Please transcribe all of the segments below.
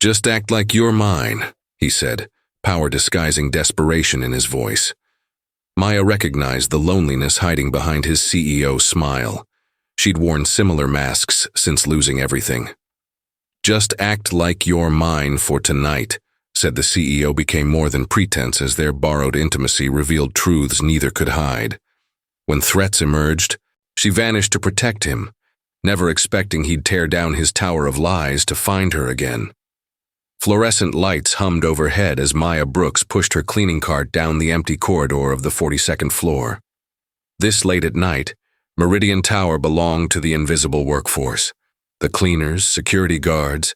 "Just act like you're mine," he said, power disguising desperation in his voice. Maya recognized the loneliness hiding behind his CEO smile. She'd worn similar masks since losing everything. "Just act like you're mine for tonight," said the CEO, became more than pretense as their borrowed intimacy revealed truths neither could hide. When threats emerged, she vanished to protect him, never expecting he'd tear down his tower of lies to find her again. Fluorescent lights hummed overhead as Maya Brooks pushed her cleaning cart down the empty corridor of the 42nd floor. This late at night, Meridian Tower belonged to the invisible workforce, the cleaners, security guards,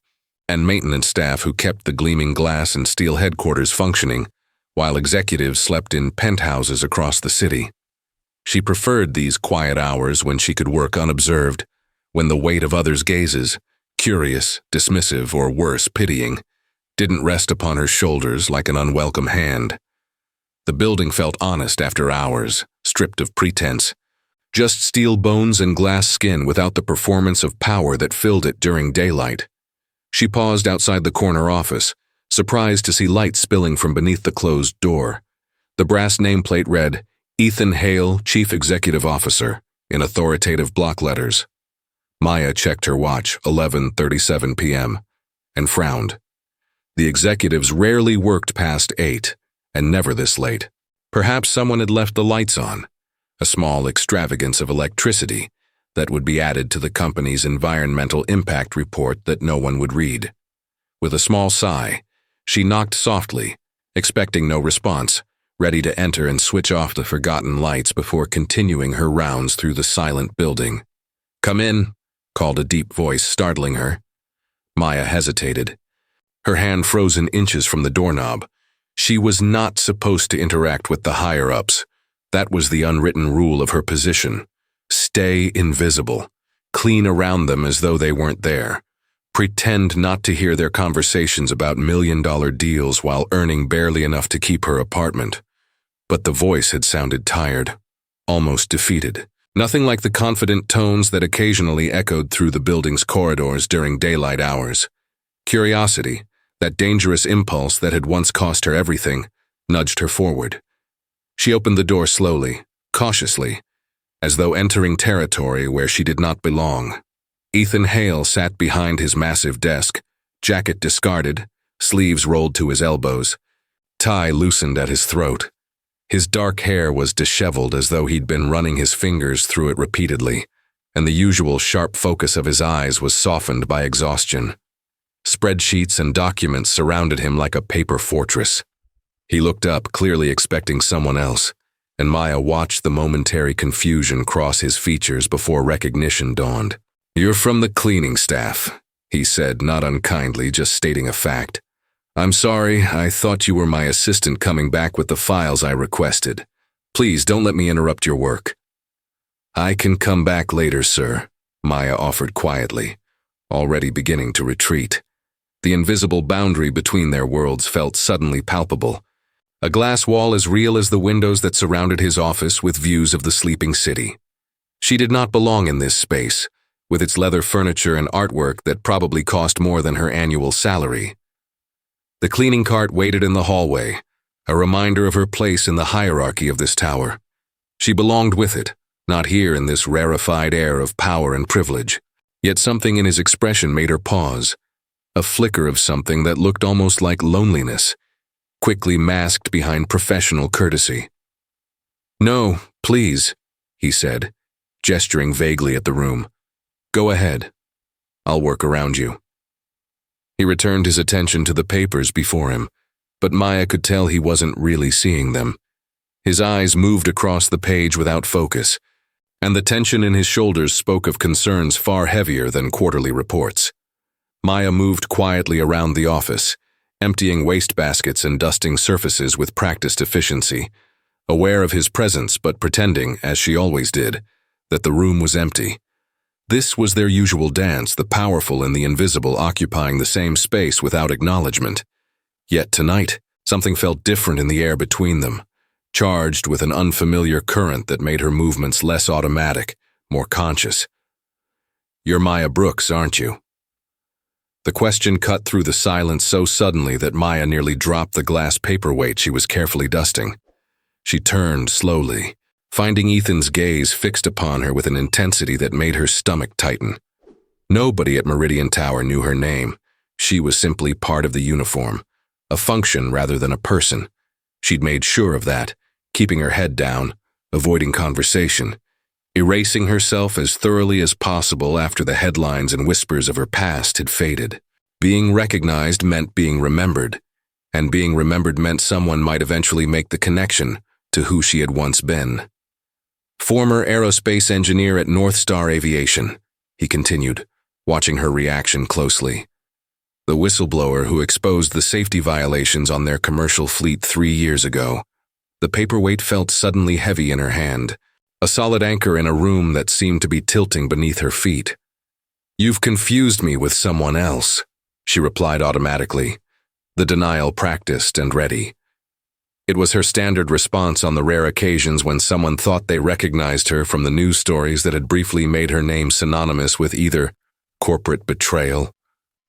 and maintenance staff who kept the gleaming glass and steel headquarters functioning, while executives slept in penthouses across the city. She preferred these quiet hours when she could work unobserved, when the weight of others' gazes, curious, dismissive, or worse, pitying, didn't rest upon her shoulders like an unwelcome hand. The building felt honest after hours, stripped of pretense, just steel bones and glass skin without the performance of power that filled it during daylight. She paused outside the corner office, surprised to see light spilling from beneath the closed door. The brass nameplate read, "Ethan Hale, Chief Executive Officer," in authoritative block letters. Maya checked her watch, 11:37 p.m., and frowned. The executives rarely worked past 8, and never this late. Perhaps someone had left the lights on, a small extravagance of electricity that would be added to the company's environmental impact report that no one would read. With a small sigh, she knocked softly, expecting no response, ready to enter and switch off the forgotten lights before continuing her rounds through the silent building. "Come in," called a deep voice, startling her. Maya hesitated, her hand frozen inches from the doorknob. She was not supposed to interact with the higher-ups. That was the unwritten rule of her position. Stay invisible. Clean around them as though they weren't there. Pretend not to hear their conversations about million-dollar deals while earning barely enough to keep her apartment. But the voice had sounded tired, almost defeated. Nothing like the confident tones that occasionally echoed through the building's corridors during daylight hours. Curiosity, that dangerous impulse that had once cost her everything, nudged her forward. She opened the door slowly, cautiously, as though entering territory where she did not belong. Ethan Hale sat behind his massive desk, jacket discarded, sleeves rolled to his elbows, tie loosened at his throat. His dark hair was disheveled as though he'd been running his fingers through it repeatedly, and the usual sharp focus of his eyes was softened by exhaustion. Spreadsheets and documents surrounded him like a paper fortress. He looked up, clearly expecting someone else, and Maya watched the momentary confusion cross his features before recognition dawned. "You're from the cleaning staff," he said, not unkindly, just stating a fact. "I'm sorry, I thought you were my assistant coming back with the files I requested. Please don't let me interrupt your work." "I can come back later, sir," Maya offered quietly, already beginning to retreat. The invisible boundary between their worlds felt suddenly palpable. A glass wall as real as the windows that surrounded his office with views of the sleeping city. She did not belong in this space, with its leather furniture and artwork that probably cost more than her annual salary. The cleaning cart waited in the hallway, a reminder of her place in the hierarchy of this tower. She belonged with it, not here in this rarefied air of power and privilege. Yet something in his expression made her pause, a flicker of something that looked almost like loneliness, quickly masked behind professional courtesy. "No, please," he said, gesturing vaguely at the room. "Go ahead. I'll work around you." He returned his attention to the papers before him, but Maya could tell he wasn't really seeing them. His eyes moved across the page without focus, and the tension in his shoulders spoke of concerns far heavier than quarterly reports. Maya moved quietly around the office, emptying wastebaskets and dusting surfaces with practiced efficiency, aware of his presence but pretending, as she always did, that the room was empty. This was their usual dance, the powerful and the invisible occupying the same space without acknowledgement. Yet tonight, something felt different in the air between them, charged with an unfamiliar current that made her movements less automatic, more conscious. "You're Maya Brooks, aren't you?" The question cut through the silence so suddenly that Maya nearly dropped the glass paperweight she was carefully dusting. She turned slowly, finding Ethan's gaze fixed upon her with an intensity that made her stomach tighten. Nobody at Meridian Tower knew her name. She was simply part of the uniform, a function rather than a person. She'd made sure of that, keeping her head down, avoiding conversation, erasing herself as thoroughly as possible after the headlines and whispers of her past had faded. Being recognized meant being remembered, and being remembered meant someone might eventually make the connection to who she had once been. Former aerospace engineer at North Star Aviation, he continued, watching her reaction closely. The whistleblower who exposed the safety violations on their commercial fleet 3 years ago. The paperweight felt suddenly heavy in her hand, a solid anchor in a room that seemed to be tilting beneath her feet. "You've confused me with someone else," she replied automatically, the denial practiced and ready. It was her standard response on the rare occasions when someone thought they recognized her from the news stories that had briefly made her name synonymous with either corporate betrayal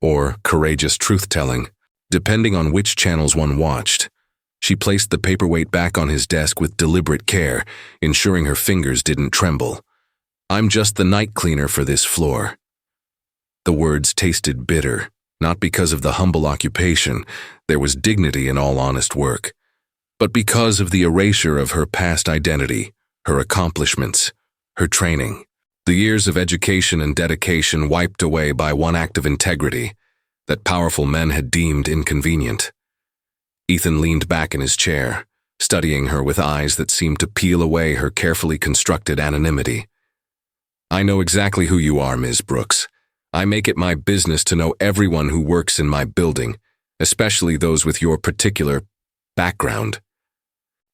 or courageous truth-telling, depending on which channels one watched. She placed the paperweight back on his desk with deliberate care, ensuring her fingers didn't tremble. "I'm just the night cleaner for this floor." The words tasted bitter, not because of the humble occupation, there was dignity in all honest work, but because of the erasure of her past identity, her accomplishments, her training. The years of education and dedication wiped away by one act of integrity that powerful men had deemed inconvenient. Ethan leaned back in his chair, studying her with eyes that seemed to peel away her carefully constructed anonymity. "I know exactly who you are, Ms. Brooks. I make it my business to know everyone who works in my building, especially those with your particular background."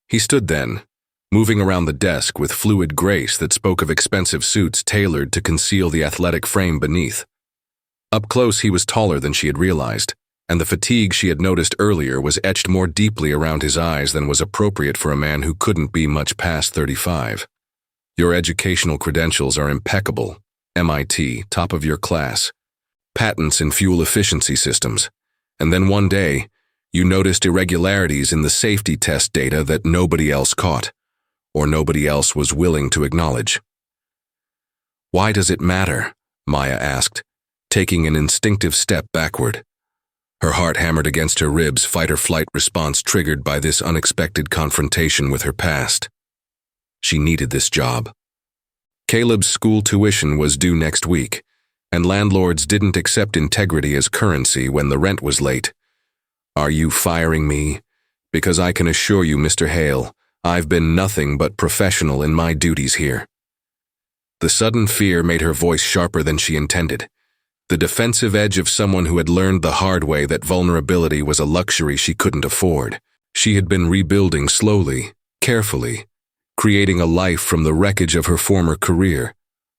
He stood then, moving around the desk with fluid grace that spoke of expensive suits tailored to conceal the athletic frame beneath. Up close, he was taller than she had realized, and the fatigue she had noticed earlier was etched more deeply around his eyes than was appropriate for a man who couldn't be much past 35. "Your educational credentials are impeccable. MIT, top of your class. Patents in fuel efficiency systems. And then one day, you noticed irregularities in the safety test data that nobody else caught, or nobody else was willing to acknowledge." "Why does it matter?" Maya asked, taking an instinctive step backward. Her heart hammered against her ribs, fight-or-flight response triggered by this unexpected confrontation with her past. She needed this job. Caleb's school tuition was due next week, and landlords didn't accept integrity as currency when the rent was late. "Are you firing me? Because I can assure you, Mr. Hale, I've been nothing but professional in my duties here." The sudden fear made her voice sharper than she intended. The defensive edge of someone who had learned the hard way that vulnerability was a luxury she couldn't afford. She had been rebuilding slowly, carefully, creating a life from the wreckage of her former career,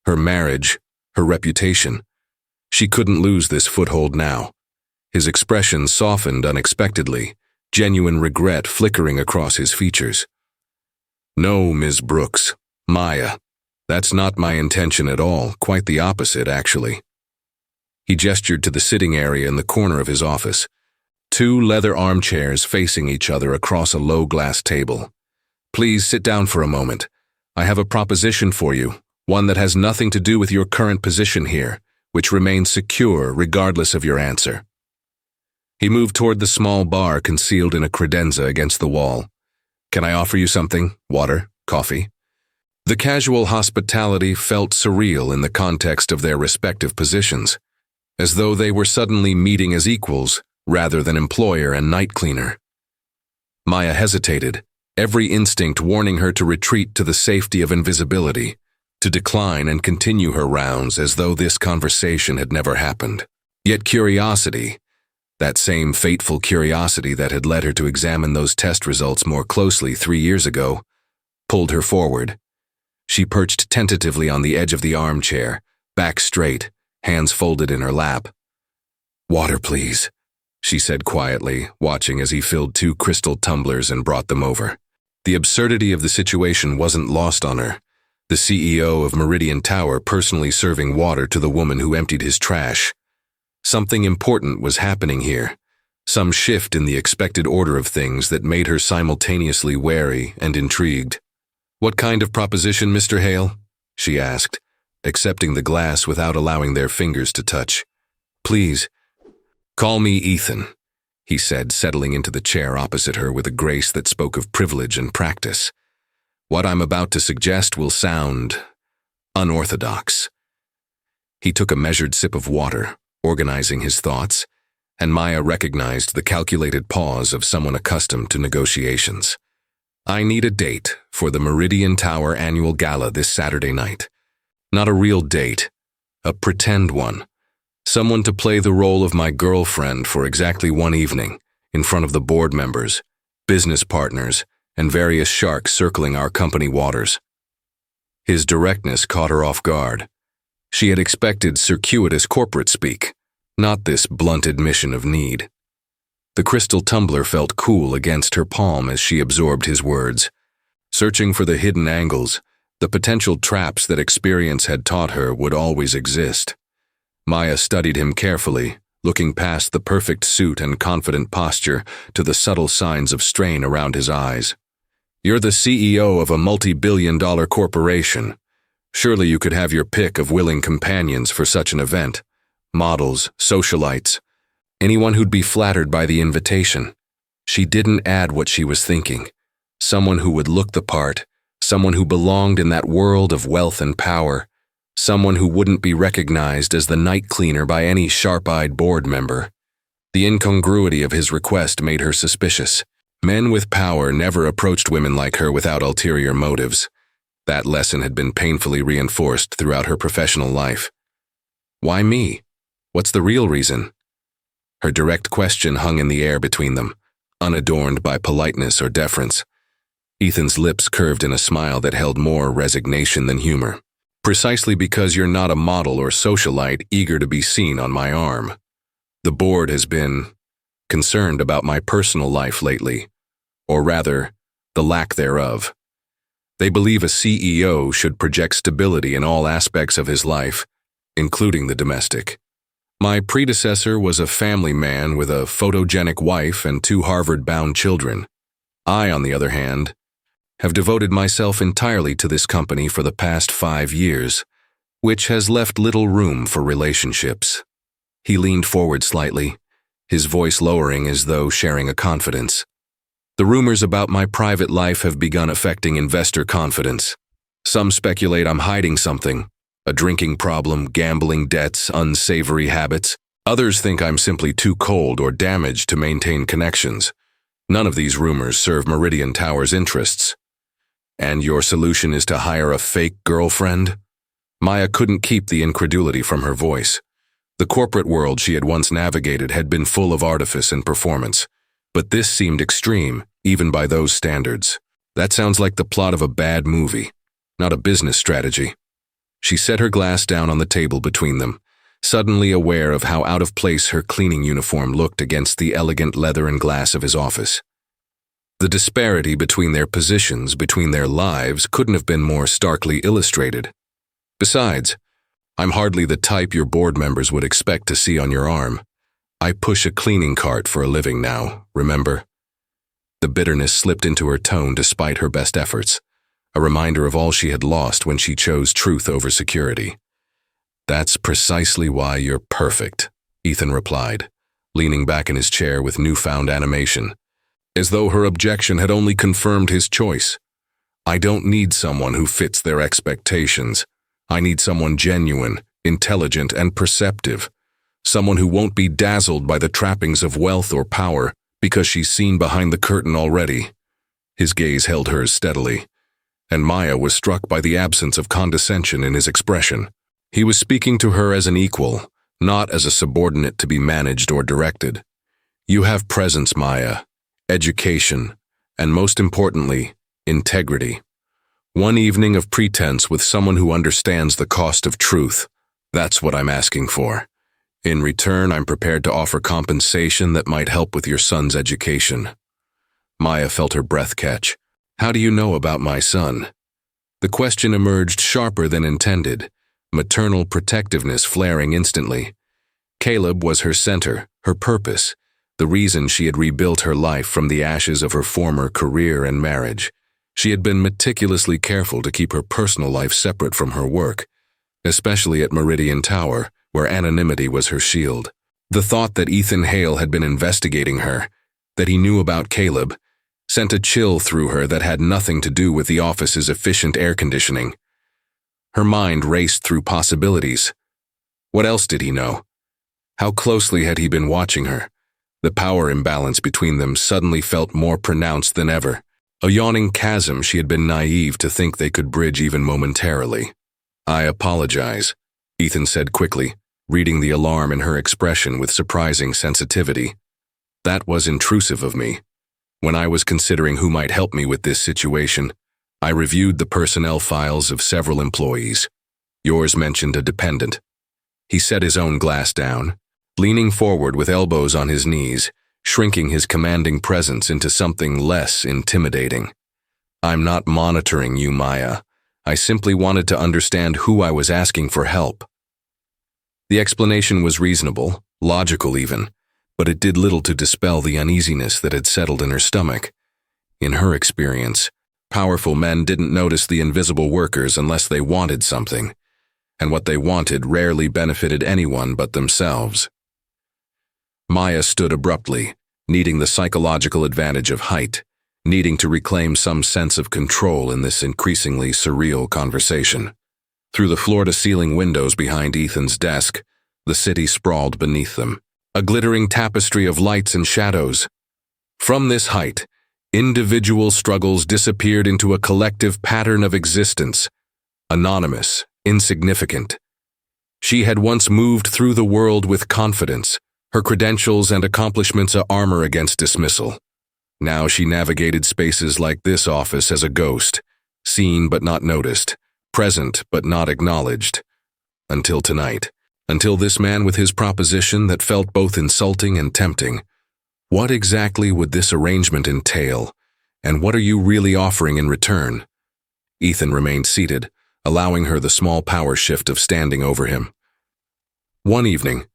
her marriage, her reputation. She couldn't lose this foothold now. His expression softened unexpectedly, genuine regret flickering across his features. "No, Ms. Brooks, Maya. That's not my intention at all, quite the opposite, actually." He gestured to the sitting area in the corner of his office, 2 leather armchairs facing each other across a low glass table. "Please sit down for a moment. I have a proposition for you, one that has nothing to do with your current position here, which remains secure regardless of your answer." He moved toward the small bar concealed in a credenza against the wall. "Can I offer you something? Water? Coffee?" The casual hospitality felt surreal in the context of their respective positions, as though they were suddenly meeting as equals rather than employer and night cleaner. Maya hesitated, every instinct warning her to retreat to the safety of invisibility, to decline and continue her rounds as though this conversation had never happened. Yet curiosity, that same fateful curiosity that had led her to examine those test results more closely 3 years ago, pulled her forward. She perched tentatively on the edge of the armchair, back straight, hands folded in her lap. "Water, please," she said quietly, watching as he filled 2 crystal tumblers and brought them over. The absurdity of the situation wasn't lost on her. The CEO of Meridian Tower personally serving water to the woman who emptied his trash. Something important was happening here, some shift in the expected order of things that made her simultaneously wary and intrigued. "What kind of proposition, Mr. Hale?" she asked, accepting the glass without allowing their fingers to touch. "Please, call me Ethan," he said, settling into the chair opposite her with a grace that spoke of privilege and practice. "What I'm about to suggest will sound unorthodox." He took a measured sip of water, organizing his thoughts, and Maya recognized the calculated pause of someone accustomed to negotiations. "I need a date for the Meridian Tower annual gala this Saturday night. Not a real date, a pretend one. Someone to play the role of my girlfriend for exactly one evening, in front of the board members, business partners, and various sharks circling our company waters." His directness caught her off guard. She had expected circuitous corporate speak, not this blunt admission of need. The crystal tumbler felt cool against her palm as she absorbed his words. Searching for the hidden angles, the potential traps that experience had taught her would always exist. Maya studied him carefully, looking past the perfect suit and confident posture to the subtle signs of strain around his eyes. "You're the CEO of a multi-billion-dollar corporation. Surely you could have your pick of willing companions for such an event. Models, socialites, anyone who'd be flattered by the invitation." She didn't add what she was thinking. Someone who would look the part, someone who belonged in that world of wealth and power, someone who wouldn't be recognized as the night cleaner by any sharp-eyed board member. The incongruity of his request made her suspicious. Men with power never approached women like her without ulterior motives. That lesson had been painfully reinforced throughout her professional life. "Why me? What's the real reason?" Her direct question hung in the air between them, unadorned by politeness or deference. Ethan's lips curved in a smile that held more resignation than humor. "Precisely because you're not a model or socialite eager to be seen on my arm. The board has been concerned about my personal life lately, or rather, the lack thereof. They believe a CEO should project stability in all aspects of his life, including the domestic. My predecessor was a family man with a photogenic wife and 2 Harvard-bound children. I, on the other hand, have devoted myself entirely to this company for the past 5 years, which has left little room for relationships." He leaned forward slightly, his voice lowering as though sharing a confidence. "The rumors about my private life have begun affecting investor confidence. Some speculate I'm hiding something, a drinking problem, gambling debts, unsavory habits. Others think I'm simply too cold or damaged to maintain connections. None of these rumors serve Meridian Tower's interests." "And your solution is to hire a fake girlfriend?" Maya couldn't keep the incredulity from her voice. The corporate world she had once navigated had been full of artifice and performance, but this seemed extreme, even by those standards. "That sounds like the plot of a bad movie, not a business strategy." She set her glass down on the table between them, suddenly aware of how out of place her cleaning uniform looked against the elegant leather and glass of his office. The disparity between their positions, between their lives, couldn't have been more starkly illustrated. "Besides, I'm hardly the type your board members would expect to see on your arm. I push a cleaning cart for a living now, remember?" The bitterness slipped into her tone despite her best efforts, a reminder of all she had lost when she chose truth over security. "That's precisely why you're perfect," Ethan replied, leaning back in his chair with newfound animation, as though her objection had only confirmed his choice. "I don't need someone who fits their expectations. I need someone genuine, intelligent, and perceptive. Someone who won't be dazzled by the trappings of wealth or power because she's seen behind the curtain already." His gaze held hers steadily, and Maya was struck by the absence of condescension in his expression. He was speaking to her as an equal, not as a subordinate to be managed or directed. "You have presence, Maya, education, and most importantly, integrity. One evening of pretense with someone who understands the cost of truth. That's what I'm asking for. In return, I'm prepared to offer compensation that might help with your son's education." Maya felt her breath catch. "How do you know about my son?" The question emerged sharper than intended, maternal protectiveness flaring instantly. Caleb was her center, her purpose, the reason she had rebuilt her life from the ashes of her former career and marriage. She had been meticulously careful to keep her personal life separate from her work, especially at Meridian Tower, where anonymity was her shield. The thought that Ethan Hale had been investigating her, that he knew about Caleb, sent a chill through her that had nothing to do with the office's efficient air conditioning. Her mind raced through possibilities. What else did he know? How closely had he been watching her? The power imbalance between them suddenly felt more pronounced than ever, a yawning chasm she had been naive to think they could bridge even momentarily. "I apologize," Ethan said quickly, reading the alarm in her expression with surprising sensitivity. "That was intrusive of me. When I was considering who might help me with this situation, I reviewed the personnel files of several employees. Yours mentioned a dependent." He set his own glass down, leaning forward with elbows on his knees, shrinking his commanding presence into something less intimidating. "I'm not monitoring you, Maya. I simply wanted to understand who I was asking for help." The explanation was reasonable, logical even, but it did little to dispel the uneasiness that had settled in her stomach. In her experience, powerful men didn't notice the invisible workers unless they wanted something, and what they wanted rarely benefited anyone but themselves. Maya stood abruptly, needing the psychological advantage of height, needing to reclaim some sense of control in this increasingly surreal conversation. Through the floor-to-ceiling windows behind Ethan's desk, the city sprawled beneath them, a glittering tapestry of lights and shadows. From this height, individual struggles disappeared into a collective pattern of existence, anonymous, insignificant. She had once moved through the world with confidence, her credentials and accomplishments a armor against dismissal. Now she navigated spaces like this office as a ghost, seen but not noticed, present but not acknowledged. Until tonight, until this man with his proposition that felt both insulting and tempting. What exactly would this arrangement entail, and what are you really offering in return? Ethan remained seated, allowing her the small power shift of standing over him. "One evening,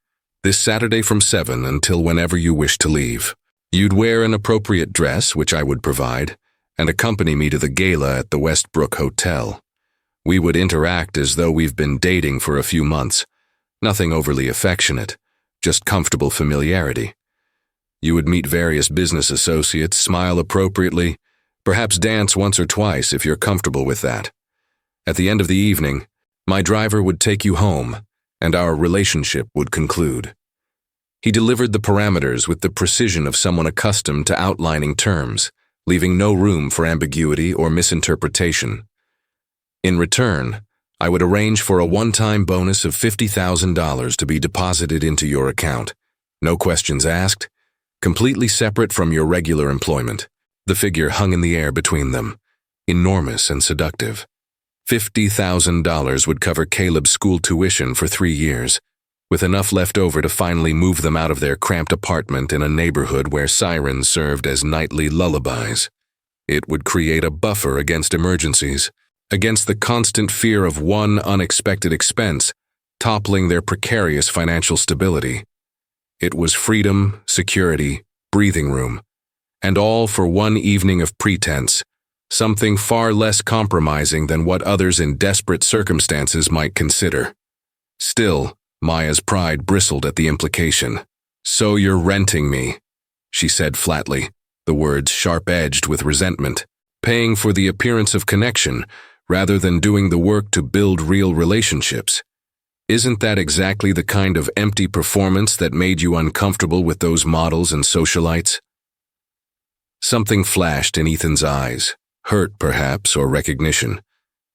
this Saturday from 7 until whenever you wish to leave. You'd wear an appropriate dress, which I would provide, and accompany me to the gala at the Westbrook Hotel. We would interact as though we've been dating for a few months. Nothing overly affectionate, just comfortable familiarity. You would meet various business associates, smile appropriately, perhaps dance once or twice if you're comfortable with that. At the end of the evening, my driver would take you home, and our relationship would conclude." He delivered the parameters with the precision of someone accustomed to outlining terms, leaving no room for ambiguity or misinterpretation. "In return, I would arrange for a one-time bonus of $50,000 to be deposited into your account. No questions asked, completely separate from your regular employment." The figure hung in the air between them, enormous and seductive. $50,000 would cover Caleb's school tuition for 3 years, with enough left over to finally move them out of their cramped apartment in a neighborhood where sirens served as nightly lullabies. It would create a buffer against emergencies, against the constant fear of one unexpected expense, toppling their precarious financial stability. It was freedom, security, breathing room, and all for one evening of pretense, something far less compromising than what others in desperate circumstances might consider. Still, Maya's pride bristled at the implication. "So you're renting me," she said flatly, the words sharp-edged with resentment, "paying for the appearance of connection rather than doing the work to build real relationships. Isn't that exactly the kind of empty performance that made you uncomfortable with those models and socialites?" Something flashed in Ethan's eyes, hurt perhaps or recognition,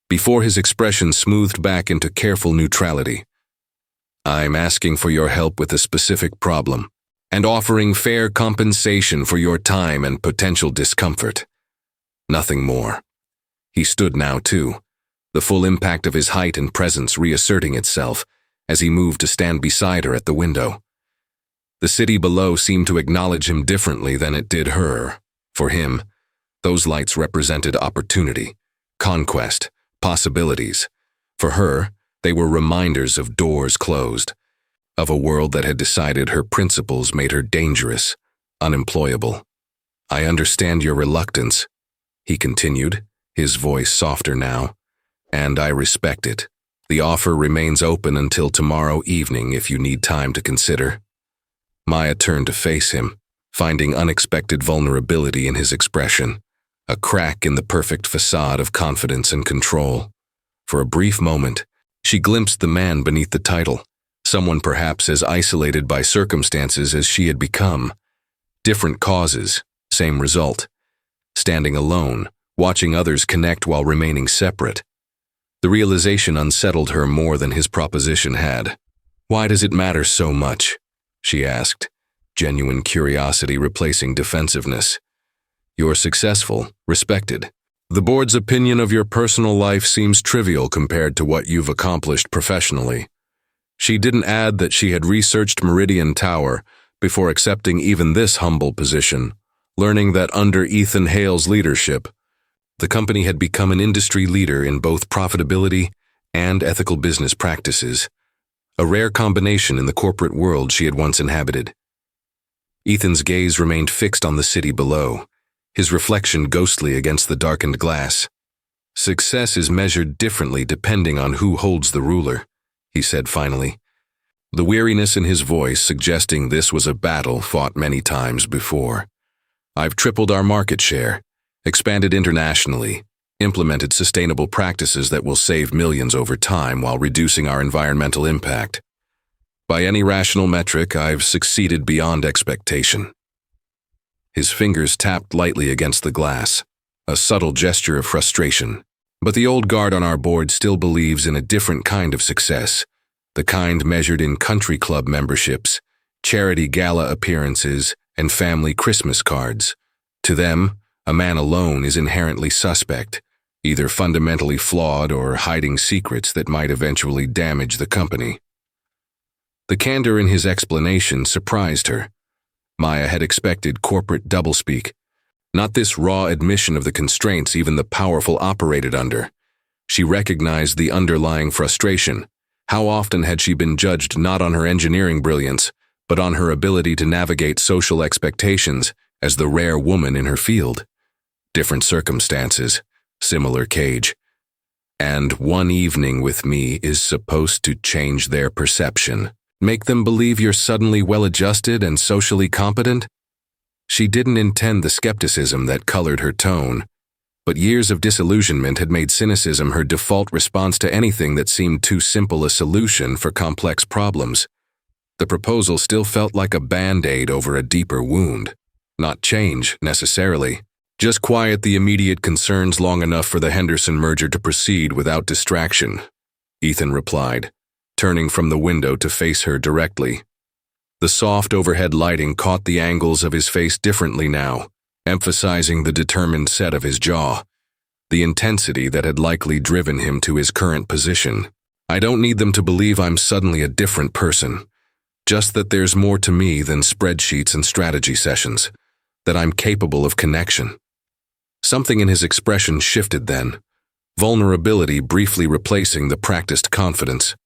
before his expression smoothed back into careful neutrality. "I'm asking for your help with a specific problem, and offering fair compensation for your time and potential discomfort. Nothing more." He stood now too, the full impact of his height and presence reasserting itself as he moved to stand beside her at the window. The city below seemed to acknowledge him differently than it did her. For him, those lights represented opportunity, conquest, possibilities. For her, they were reminders of doors closed. of a world that had decided her principles made her dangerous, unemployable. "I understand your reluctance," he continued, his voice softer now, "and I respect it. The offer remains open until tomorrow evening if you need time to consider." Maya turned to face him, finding unexpected vulnerability in his expression, a crack in the perfect facade of confidence and control. For a brief moment, she glimpsed the man beneath the title, someone perhaps as isolated by circumstances as she had become. Different causes, same result. Standing alone, watching others connect while remaining separate. The realization unsettled her more than his proposition had. "Why does it matter so much?" she asked, genuine curiosity replacing defensiveness. "You're successful, respected. The board's opinion of your personal life seems trivial compared to what you've accomplished professionally." She didn't add that she had researched Meridian Tower before accepting even this humble position, learning that under Ethan Hale's leadership, the company had become an industry leader in both profitability and ethical business practices, a rare combination in the corporate world she had once inhabited. Ethan's gaze remained fixed on the city below, his reflection ghostly against the darkened glass. "Success is measured differently depending on who holds the ruler," he said finally, the weariness in his voice suggesting this was a battle fought many times before. "I've tripled our market share, expanded internationally, implemented sustainable practices that will save millions over time while reducing our environmental impact. By any rational metric, I've succeeded beyond expectation." His fingers tapped lightly against the glass, a subtle gesture of frustration. "But the old guard on our board still believes in a different kind of success, the kind measured in country club memberships, charity gala appearances, and family Christmas cards. To them, a man alone is inherently suspect, either fundamentally flawed or hiding secrets that might eventually damage the company." The candor in his explanation surprised her. Maya had expected corporate doublespeak, not this raw admission of the constraints even the powerful operated under. She recognized the underlying frustration. How often had she been judged not on her engineering brilliance, but on her ability to navigate social expectations as the rare woman in her field? Different circumstances, similar cage. "And one evening with me is supposed to change their perception. Make them believe you're suddenly well-adjusted and socially competent?" She didn't intend the skepticism that colored her tone, but years of disillusionment had made cynicism her default response to anything that seemed too simple a solution for complex problems. The proposal still felt like a band-aid over a deeper wound. Not change, necessarily. Just quiet the immediate concerns long enough for the Henderson merger to proceed without distraction, Ethan replied, turning from the window to face her directly. The soft overhead lighting caught the angles of his face differently now, emphasizing the determined set of his jaw, the intensity that had likely driven him to his current position. "I don't need them to believe I'm suddenly a different person, just that there's more to me than spreadsheets and strategy sessions, that I'm capable of connection." Something in his expression shifted then, vulnerability briefly replacing the practiced confidence.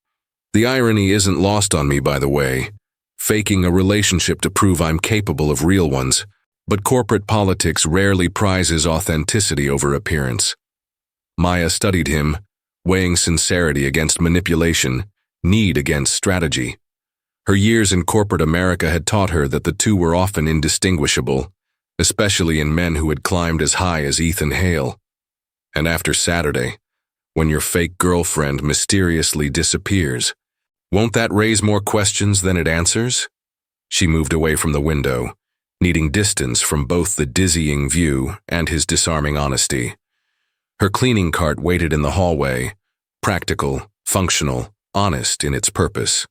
"The irony isn't lost on me, by the way. Faking a relationship to prove I'm capable of real ones, but corporate politics rarely prizes authenticity over appearance." Maya studied him, weighing sincerity against manipulation, need against strategy. Her years in corporate America had taught her that the two were often indistinguishable, especially in men who had climbed as high as Ethan Hale. And after Saturday, when your fake girlfriend mysteriously disappears, won't that raise more questions than it answers? She moved away from the window, needing distance from both the dizzying view and his disarming honesty. Her cleaning cart waited in the hallway, practical, functional, honest in its purpose.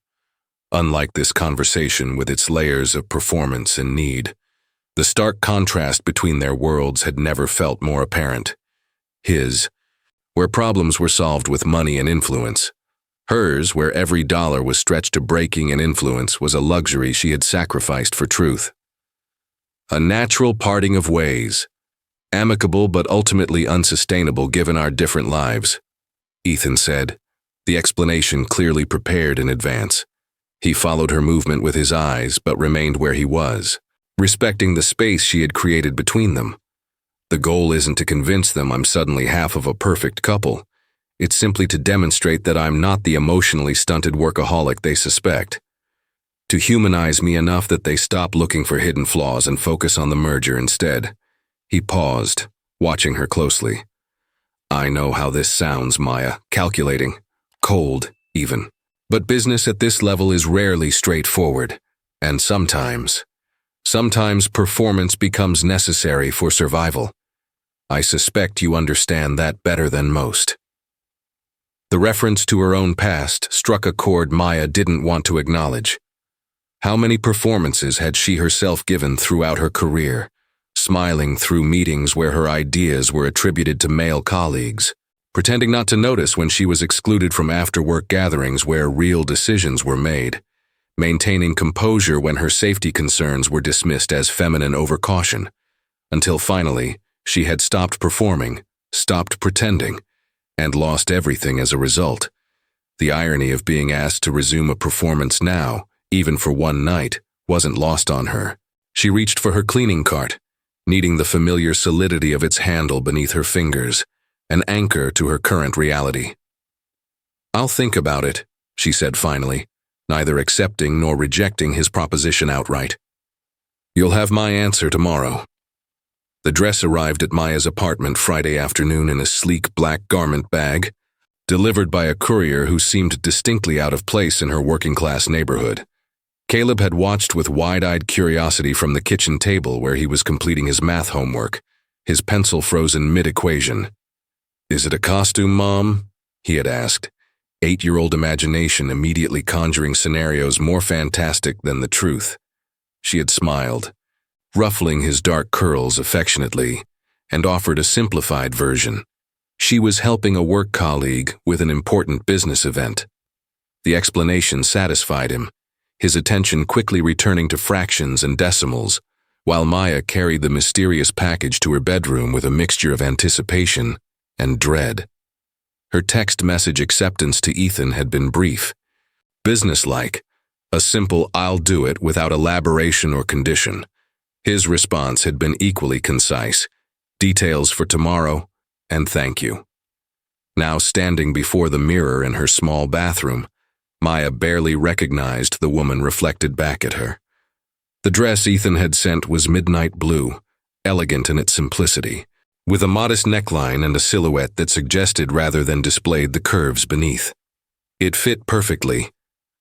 Unlike this conversation with its layers of performance and need, the stark contrast between their worlds had never felt more apparent. His, where problems were solved with money and influence. Hers, where every dollar was stretched to breaking and influence, was a luxury she had sacrificed for truth. A natural parting of ways, amicable but ultimately unsustainable given our different lives, Ethan said, the explanation clearly prepared in advance. He followed her movement with his eyes, but remained where he was, respecting the space she had created between them. The goal isn't to convince them I'm suddenly half of a perfect couple. It's simply to demonstrate that I'm not the emotionally stunted workaholic they suspect. To humanize me enough that they stop looking for hidden flaws and focus on the merger instead. He paused, watching her closely. I know how this sounds, Maya, calculating, cold, even. But business at this level is rarely straightforward, and sometimes performance becomes necessary for survival. I suspect you understand that better than most. The reference to her own past struck a chord Maya didn't want to acknowledge. How many performances had she herself given throughout her career, smiling through meetings where her ideas were attributed to male colleagues, pretending not to notice when she was excluded from after-work gatherings where real decisions were made, maintaining composure when her safety concerns were dismissed as feminine overcaution, until finally she had stopped performing, stopped pretending, and lost everything as a result. The irony of being asked to resume a performance now, even for one night, wasn't lost on her. She reached for her cleaning cart, needing the familiar solidity of its handle beneath her fingers, an anchor to her current reality. I'll think about it, she said finally, neither accepting nor rejecting his proposition outright. You'll have my answer tomorrow. The dress arrived at Maya's apartment Friday afternoon in a sleek black garment bag, delivered by a courier who seemed distinctly out of place in her working-class neighborhood. Caleb had watched with wide-eyed curiosity from the kitchen table where he was completing his math homework, his pencil frozen mid-equation. Is it a costume, Mom? He had asked, 8-year-old imagination immediately conjuring scenarios more fantastic than the truth. She had smiled, ruffling his dark curls affectionately, and offered a simplified version. She was helping a work colleague with an important business event. The explanation satisfied him, his attention quickly returning to fractions and decimals, while Maya carried the mysterious package to her bedroom with a mixture of anticipation and dread. Her text message acceptance to Ethan had been brief, businesslike, a simple "I'll do it" without elaboration or condition. His response had been equally concise, details for tomorrow, and thank you. Now standing before the mirror in her small bathroom, Maya barely recognized the woman reflected back at her. The dress Ethan had sent was midnight blue, elegant in its simplicity, with a modest neckline and a silhouette that suggested rather than displayed the curves beneath. It fit perfectly,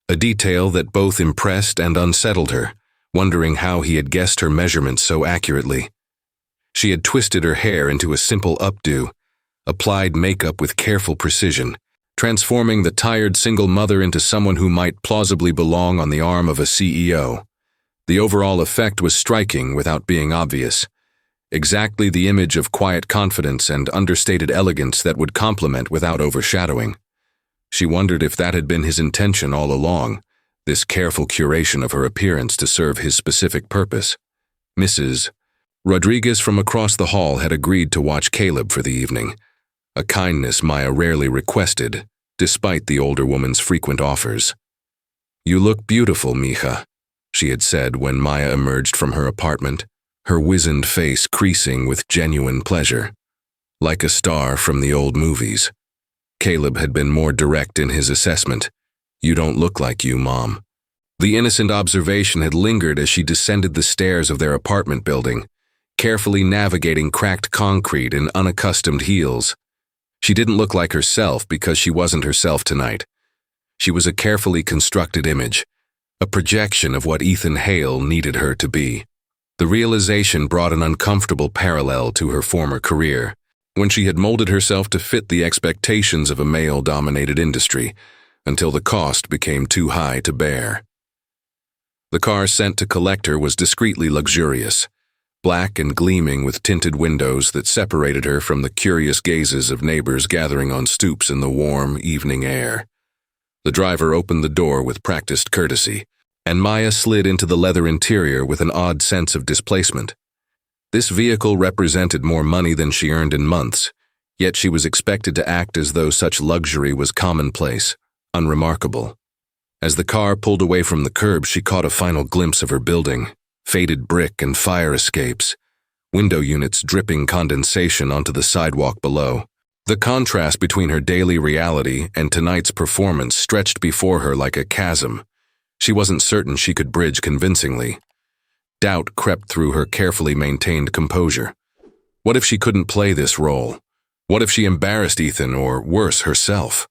a detail that both impressed and unsettled her, wondering how he had guessed her measurements so accurately. She had twisted her hair into a simple updo, applied makeup with careful precision, transforming the tired single mother into someone who might plausibly belong on the arm of a CEO. The overall effect was striking without being obvious, exactly the image of quiet confidence and understated elegance that would complement without overshadowing. She wondered if that had been his intention all along, this careful curation of her appearance to serve his specific purpose. Mrs. Rodriguez from across the hall had agreed to watch Caleb for the evening, a kindness Maya rarely requested, despite the older woman's frequent offers. You look beautiful, mija, she had said when Maya emerged from her apartment, her wizened face creasing with genuine pleasure. Like a star from the old movies. Caleb had been more direct in his assessment. You don't look like you, Mom. The innocent observation had lingered as she descended the stairs of their apartment building, carefully navigating cracked concrete in unaccustomed heels. She didn't look like herself because she wasn't herself tonight. She was a carefully constructed image, a projection of what Ethan Hale needed her to be. The realization brought an uncomfortable parallel to her former career, when she had molded herself to fit the expectations of a male-dominated industry, until the cost became too high to bear. The car sent to collect her was discreetly luxurious, black and gleaming with tinted windows that separated her from the curious gazes of neighbors gathering on stoops in the warm evening air. The driver opened the door with practiced courtesy, and Maya slid into the leather interior with an odd sense of displacement. This vehicle represented more money than she earned in months, yet she was expected to act as though such luxury was commonplace, unremarkable. As the car pulled away from the curb, she caught a final glimpse of her building, faded brick and fire escapes, window units dripping condensation onto the sidewalk below. The contrast between her daily reality and tonight's performance stretched before her like a chasm. She wasn't certain she could bridge convincingly. Doubt crept through her carefully maintained composure. What if she couldn't play this role? What if she embarrassed Ethan, or worse, herself?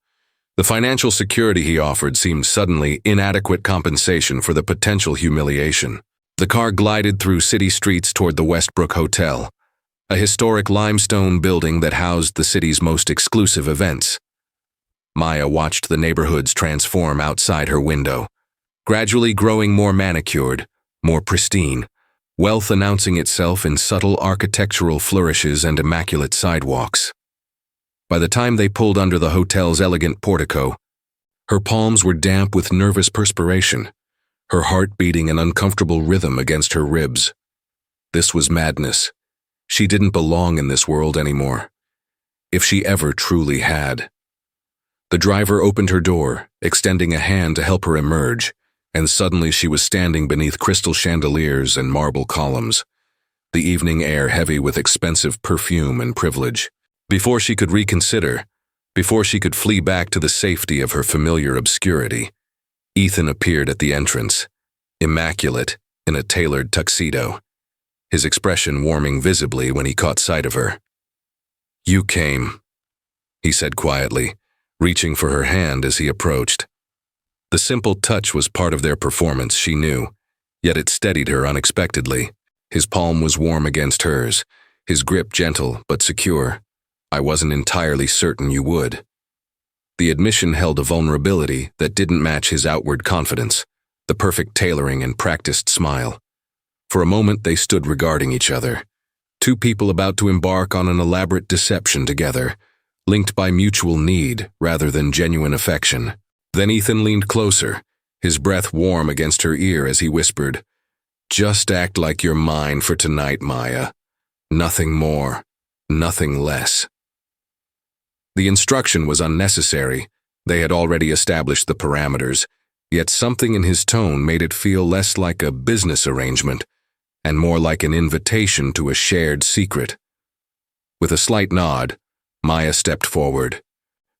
The financial security he offered seemed suddenly inadequate compensation for the potential humiliation. The car glided through city streets toward the Westbrook Hotel, a historic limestone building that housed the city's most exclusive events. Maya watched the neighborhoods transform outside her window, gradually growing more manicured, more pristine, wealth announcing itself in subtle architectural flourishes and immaculate sidewalks. By the time they pulled under the hotel's elegant portico, her palms were damp with nervous perspiration, her heart beating an uncomfortable rhythm against her ribs. This was madness. She didn't belong in this world anymore, if she ever truly had. The driver opened her door, extending a hand to help her emerge, and suddenly she was standing beneath crystal chandeliers and marble columns, the evening air heavy with expensive perfume and privilege. Before she could reconsider, before she could flee back to the safety of her familiar obscurity, Ethan appeared at the entrance, immaculate in a tailored tuxedo, his expression warming visibly when he caught sight of her. "You came," he said quietly, reaching for her hand as he approached. The simple touch was part of their performance, she knew, yet it steadied her unexpectedly. His palm was warm against hers, his grip gentle but secure. "I wasn't entirely certain you would." The admission held a vulnerability that didn't match his outward confidence, the perfect tailoring and practiced smile. For a moment they stood regarding each other, two people about to embark on an elaborate deception together, linked by mutual need rather than genuine affection. Then Ethan leaned closer, his breath warm against her ear as he whispered, "Just act like you're mine for tonight, Maya. Nothing more, nothing less." The instruction was unnecessary. They had already established the parameters, yet something in his tone made it feel less like a business arrangement and more like an invitation to a shared secret. With a slight nod, Maya stepped forward,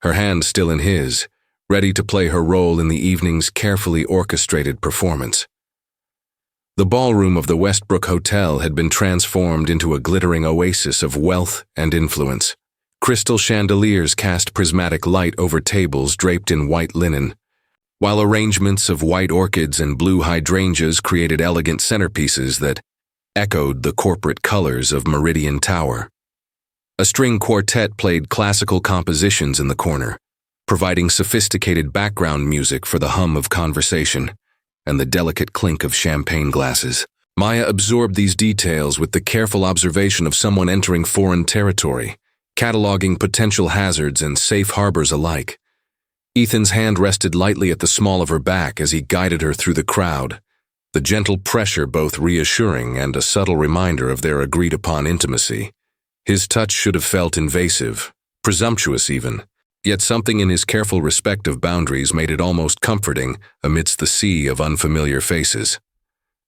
her hand still in his, ready to play her role in the evening's carefully orchestrated performance. The ballroom of the Westbrook Hotel had been transformed into a glittering oasis of wealth and influence. Crystal chandeliers cast prismatic light over tables draped in white linen, while arrangements of white orchids and blue hydrangeas created elegant centerpieces that echoed the corporate colors of Meridian Tower. A string quartet played classical compositions in the corner, providing sophisticated background music for the hum of conversation and the delicate clink of champagne glasses. Maya absorbed these details with the careful observation of someone entering foreign territory, cataloging potential hazards and safe harbors alike. Ethan's hand rested lightly at the small of her back as he guided her through the crowd, the gentle pressure both reassuring and a subtle reminder of their agreed-upon intimacy. His touch should have felt invasive, presumptuous even, yet something in his careful respect of boundaries made it almost comforting amidst the sea of unfamiliar faces.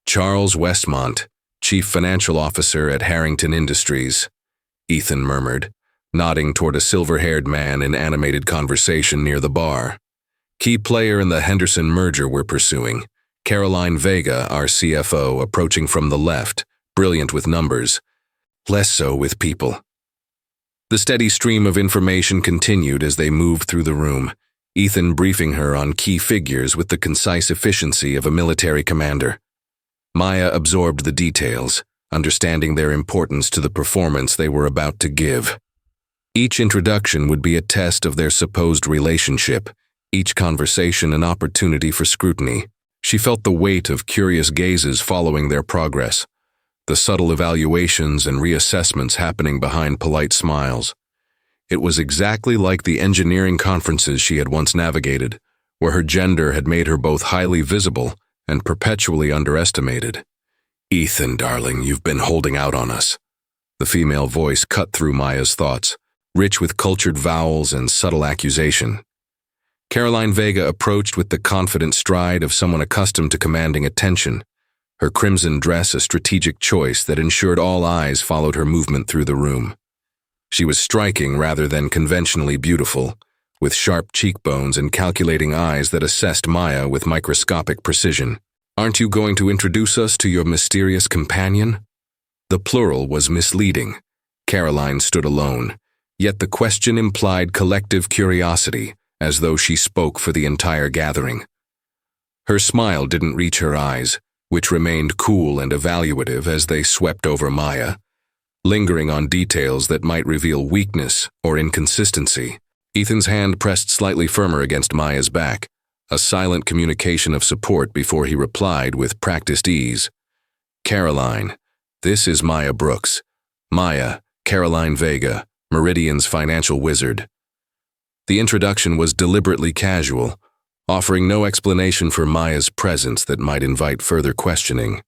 "Charles Westmont, Chief Financial Officer at Harrington Industries," Ethan murmured, nodding toward a silver-haired man in animated conversation near the bar. "Key player in the Henderson merger we're pursuing. Caroline Vega, our CFO, approaching from the left, brilliant with numbers, less so with people." The steady stream of information continued as they moved through the room, Ethan briefing her on key figures with the concise efficiency of a military commander. Maya absorbed the details, understanding their importance to the performance they were about to give. Each introduction would be a test of their supposed relationship, each conversation an opportunity for scrutiny. She felt the weight of curious gazes following their progress, the subtle evaluations and reassessments happening behind polite smiles. It was exactly like the engineering conferences she had once navigated, where her gender had made her both highly visible and perpetually underestimated. "Ethan, darling, you've been holding out on us." The female voice cut through Maya's thoughts, rich with cultured vowels and subtle accusation. Caroline Vega approached with the confident stride of someone accustomed to commanding attention, her crimson dress a strategic choice that ensured all eyes followed her movement through the room. She was striking rather than conventionally beautiful, with sharp cheekbones and calculating eyes that assessed Maya with microscopic precision. "Aren't you going to introduce us to your mysterious companion?" The plural was misleading. Caroline stood alone, yet the question implied collective curiosity, as though she spoke for the entire gathering. Her smile didn't reach her eyes, which remained cool and evaluative as they swept over Maya, lingering on details that might reveal weakness or inconsistency. Ethan's hand pressed slightly firmer against Maya's back, a silent communication of support before he replied with practiced ease. "Caroline, this is Maya Brooks. Maya, Caroline Vega, Meridian's financial wizard." The introduction was deliberately casual, offering no explanation for Maya's presence that might invite further questioning.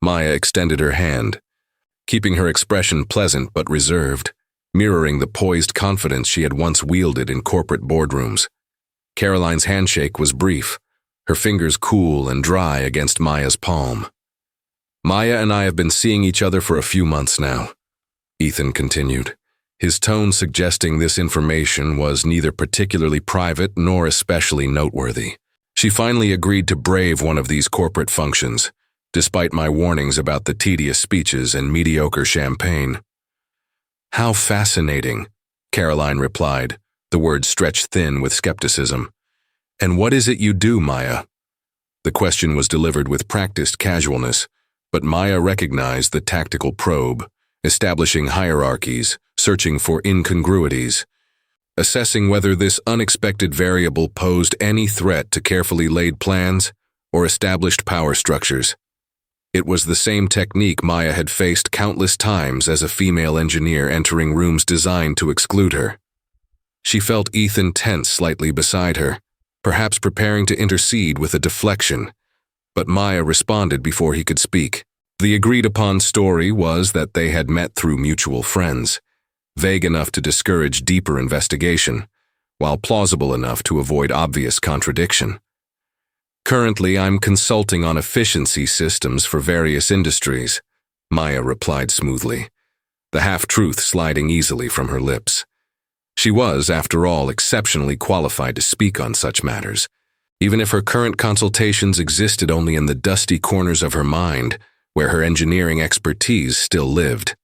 Maya extended her hand, keeping her expression pleasant but reserved, mirroring the poised confidence she had once wielded in corporate boardrooms. Caroline's handshake was brief, her fingers cool and dry against Maya's palm. "Maya and I have been seeing each other for a few months now," Ethan continued, his tone suggesting this information was neither particularly private nor especially noteworthy. "She finally agreed to brave one of these corporate functions, despite my warnings about the tedious speeches and mediocre champagne." "How fascinating," Caroline replied, the words stretched thin with skepticism. "And what is it you do, Maya?" The question was delivered with practiced casualness, but Maya recognized the tactical probe, establishing hierarchies, searching for incongruities, assessing whether this unexpected variable posed any threat to carefully laid plans or established power structures. It was the same technique Maya had faced countless times as a female engineer entering rooms designed to exclude her. She felt Ethan tense slightly beside her, perhaps preparing to intercede with a deflection, but Maya responded before he could speak. The agreed-upon story was that they had met through mutual friends, vague enough to discourage deeper investigation, while plausible enough to avoid obvious contradiction. "Currently, I'm consulting on efficiency systems for various industries," Maya replied smoothly, the half-truth sliding easily from her lips. She was, after all, exceptionally qualified to speak on such matters, even if her current consultations existed only in the dusty corners of her mind, where her engineering expertise still lived.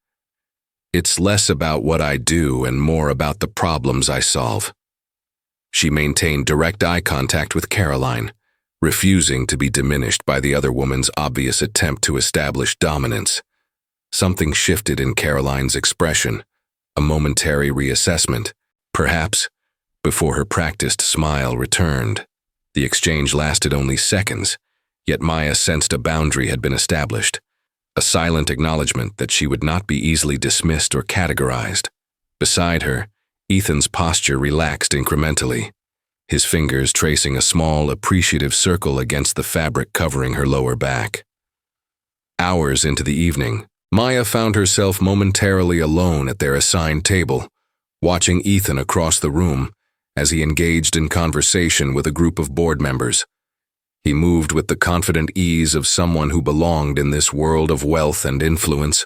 "It's less about what I do and more about the problems I solve." She maintained direct eye contact with Caroline, refusing to be diminished by the other woman's obvious attempt to establish dominance. Something shifted in Caroline's expression, a momentary reassessment, perhaps, before her practiced smile returned. The exchange lasted only seconds, yet Maya sensed a boundary had been established, a silent acknowledgement that she would not be easily dismissed or categorized. Beside her, Ethan's posture relaxed incrementally, his fingers tracing a small, appreciative circle against the fabric covering her lower back. Hours into the evening, Maya found herself momentarily alone at their assigned table, watching Ethan across the room as he engaged in conversation with a group of board members. He moved with the confident ease of someone who belonged in this world of wealth and influence,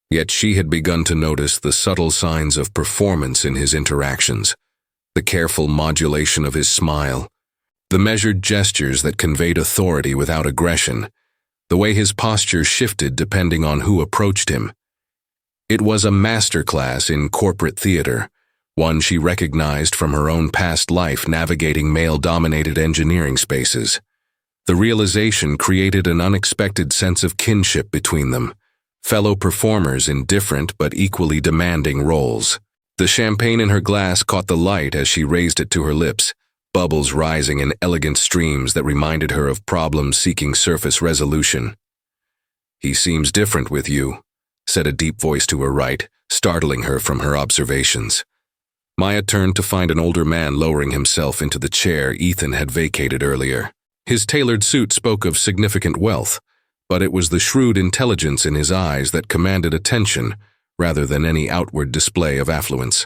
yet she had begun to notice the subtle signs of performance in his interactions, the careful modulation of his smile, the measured gestures that conveyed authority without aggression, the way his posture shifted depending on who approached him. It was a masterclass in corporate theater, one she recognized from her own past life navigating male-dominated engineering spaces. The realization created an unexpected sense of kinship between them, fellow performers in different but equally demanding roles. The champagne in her glass caught the light as she raised it to her lips, bubbles rising in elegant streams that reminded her of problems seeking surface resolution. "He seems different with you," said a deep voice to her right, startling her from her observations. Maya turned to find an older man lowering himself into the chair Ethan had vacated earlier. His tailored suit spoke of significant wealth, but it was the shrewd intelligence in his eyes that commanded attention rather than any outward display of affluence.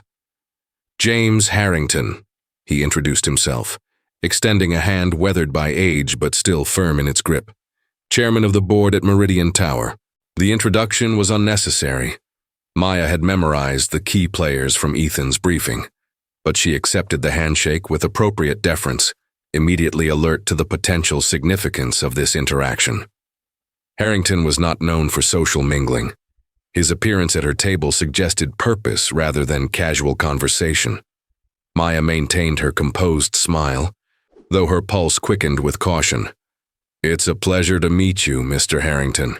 "James Harrington," he introduced himself, extending a hand weathered by age but still firm in its grip. Chairman of the board at Meridian Tower. The introduction was unnecessary. Maya had memorized the key players from Ethan's briefing, but she accepted the handshake with appropriate deference, immediately alert to the potential significance of this interaction. Harrington was not known for social mingling. His appearance at her table suggested purpose rather than casual conversation. Maya maintained her composed smile, though her pulse quickened with caution. "It's a pleasure to meet you, Mr. Harrington.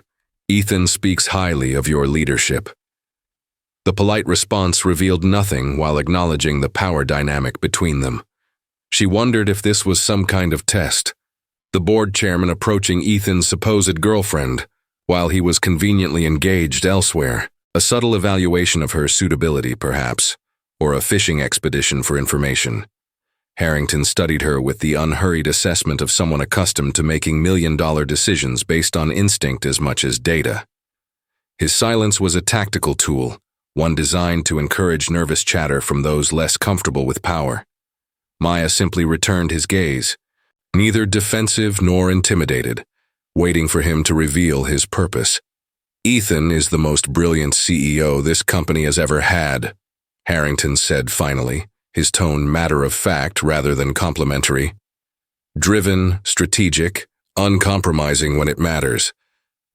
Ethan speaks highly of your leadership." The polite response revealed nothing while acknowledging the power dynamic between them. She wondered if this was some kind of test. The board chairman approaching Ethan's supposed girlfriend, while he was conveniently engaged elsewhere. A subtle evaluation of her suitability, perhaps, or a fishing expedition for information. Harrington studied her with the unhurried assessment of someone accustomed to making million-dollar decisions based on instinct as much as data. His silence was a tactical tool, one designed to encourage nervous chatter from those less comfortable with power. Maya simply returned his gaze, neither defensive nor intimidated, waiting for him to reveal his purpose. "Ethan is the most brilliant CEO this company has ever had," Harrington said finally, his tone matter-of-fact rather than complimentary. "Driven, strategic, uncompromising when it matters.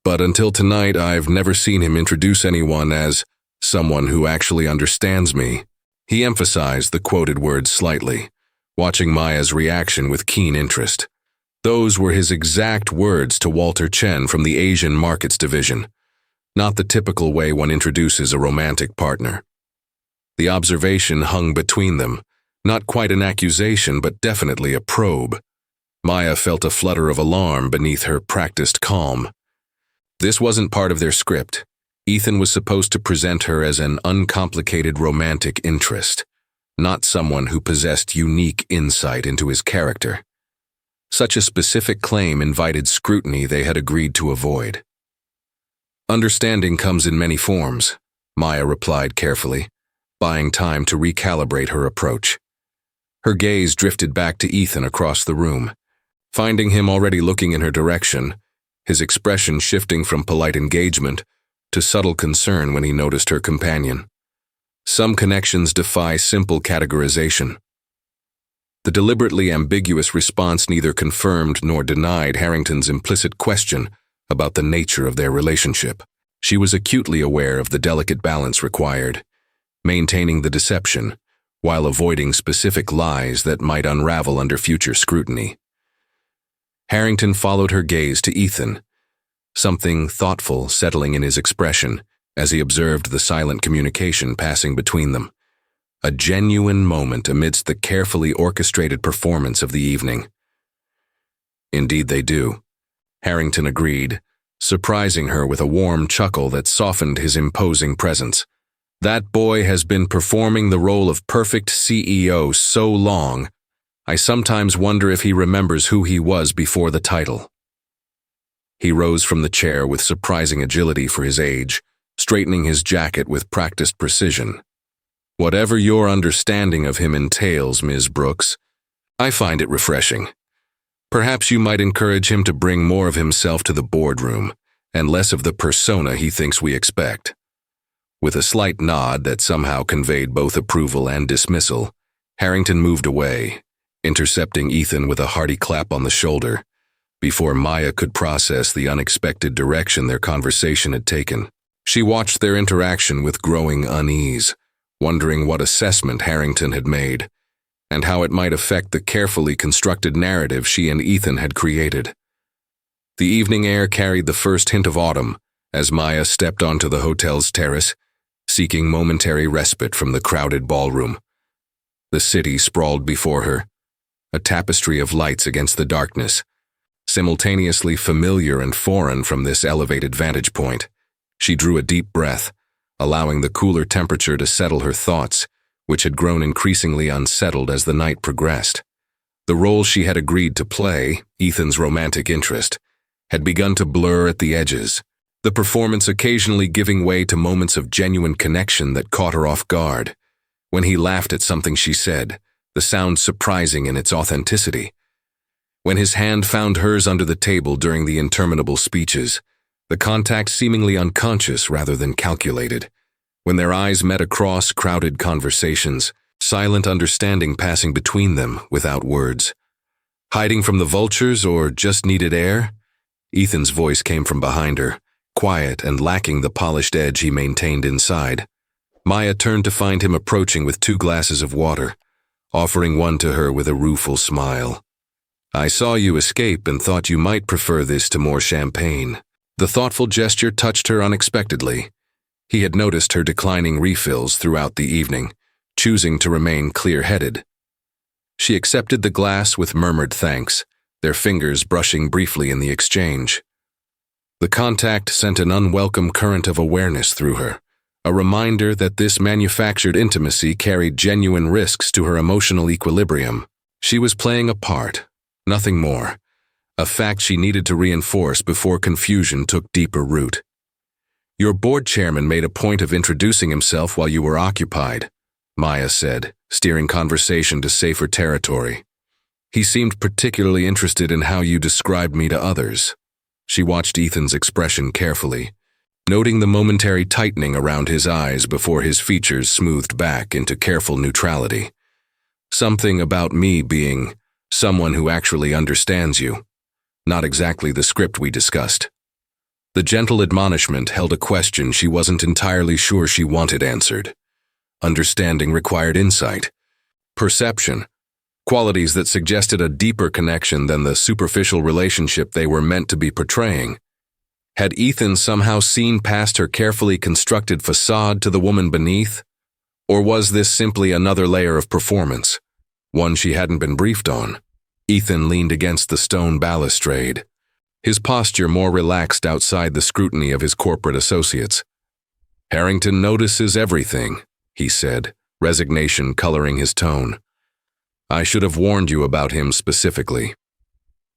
But until tonight, I've never seen him introduce anyone as someone who actually understands me." He emphasized the quoted words slightly, watching Maya's reaction with keen interest. Those were his exact words to Walter Chen from the Asian Markets Division, not the typical way one introduces a romantic partner. The observation hung between them, not quite an accusation but definitely a probe. Maya felt a flutter of alarm beneath her practiced calm. This wasn't part of their script. Ethan was supposed to present her as an uncomplicated romantic interest, not someone who possessed unique insight into his character. Such a specific claim invited scrutiny they had agreed to avoid. "Understanding comes in many forms," Maya replied carefully, buying time to recalibrate her approach. Her gaze drifted back to Ethan across the room, finding him already looking in her direction, his expression shifting from polite engagement to subtle concern when he noticed her companion. Some connections defy simple categorization. The deliberately ambiguous response neither confirmed nor denied Harrington's implicit question about the nature of their relationship. She was acutely aware of the delicate balance required, maintaining the deception, while avoiding specific lies that might unravel under future scrutiny. Harrington followed her gaze to Ethan, something thoughtful settling in his expression as he observed the silent communication passing between them. A genuine moment amidst the carefully orchestrated performance of the evening. "Indeed they do," Harrington agreed, surprising her with a warm chuckle that softened his imposing presence. "That boy has been performing the role of perfect CEO so long, I sometimes wonder if he remembers who he was before the title." He rose from the chair with surprising agility for his age, straightening his jacket with practiced precision. "Whatever your understanding of him entails, Ms. Brooks, I find it refreshing. Perhaps you might encourage him to bring more of himself to the boardroom, and less of the persona he thinks we expect." With a slight nod that somehow conveyed both approval and dismissal, Harrington moved away, intercepting Ethan with a hearty clap on the shoulder, before Maya could process the unexpected direction their conversation had taken. She watched their interaction with growing unease, wondering what assessment Harrington had made, and how it might affect the carefully constructed narrative she and Ethan had created. The evening air carried the first hint of autumn as Maya stepped onto the hotel's terrace, seeking momentary respite from the crowded ballroom. The city sprawled before her, a tapestry of lights against the darkness, simultaneously familiar and foreign from this elevated vantage point. She drew a deep breath, allowing the cooler temperature to settle her thoughts, which had grown increasingly unsettled as the night progressed. The role she had agreed to play, Ethan's romantic interest, had begun to blur at the edges, the performance occasionally giving way to moments of genuine connection that caught her off guard. When he laughed at something she said, the sound surprising in its authenticity, When his hand found hers under the table during the interminable speeches, the contact seemingly unconscious rather than calculated. When their eyes met across crowded conversations, silent understanding passing between them without words. Hiding from the vultures or just needed air? Ethan's voice came from behind her, quiet and lacking the polished edge he maintained inside. Maya turned to find him approaching with 2 glasses of water, offering one to her with a rueful smile. "I saw you escape and thought you might prefer this to more champagne." The thoughtful gesture touched her unexpectedly. He had noticed her declining refills throughout the evening, choosing to remain clear-headed. She accepted the glass with murmured thanks, their fingers brushing briefly in the exchange. The contact sent an unwelcome current of awareness through her, a reminder that this manufactured intimacy carried genuine risks to her emotional equilibrium. She was playing a part, nothing more, a fact she needed to reinforce before confusion took deeper root. "Your board chairman made a point of introducing himself while you were occupied," Maya said, steering conversation to safer territory. "He seemed particularly interested in how you described me to others." She watched Ethan's expression carefully, noting the momentary tightening around his eyes before his features smoothed back into careful neutrality. "Something about me being someone who actually understands you. Not exactly the script we discussed." The gentle admonishment held a question she wasn't entirely sure she wanted answered. Understanding required insight, perception, qualities that suggested a deeper connection than the superficial relationship they were meant to be portraying. Had Ethan somehow seen past her carefully constructed facade to the woman beneath? Or was this simply another layer of performance, one she hadn't been briefed on? Ethan leaned against the stone balustrade, his posture more relaxed outside the scrutiny of his corporate associates. "Harrington notices everything," he said, resignation coloring his tone. "I should have warned you about him specifically."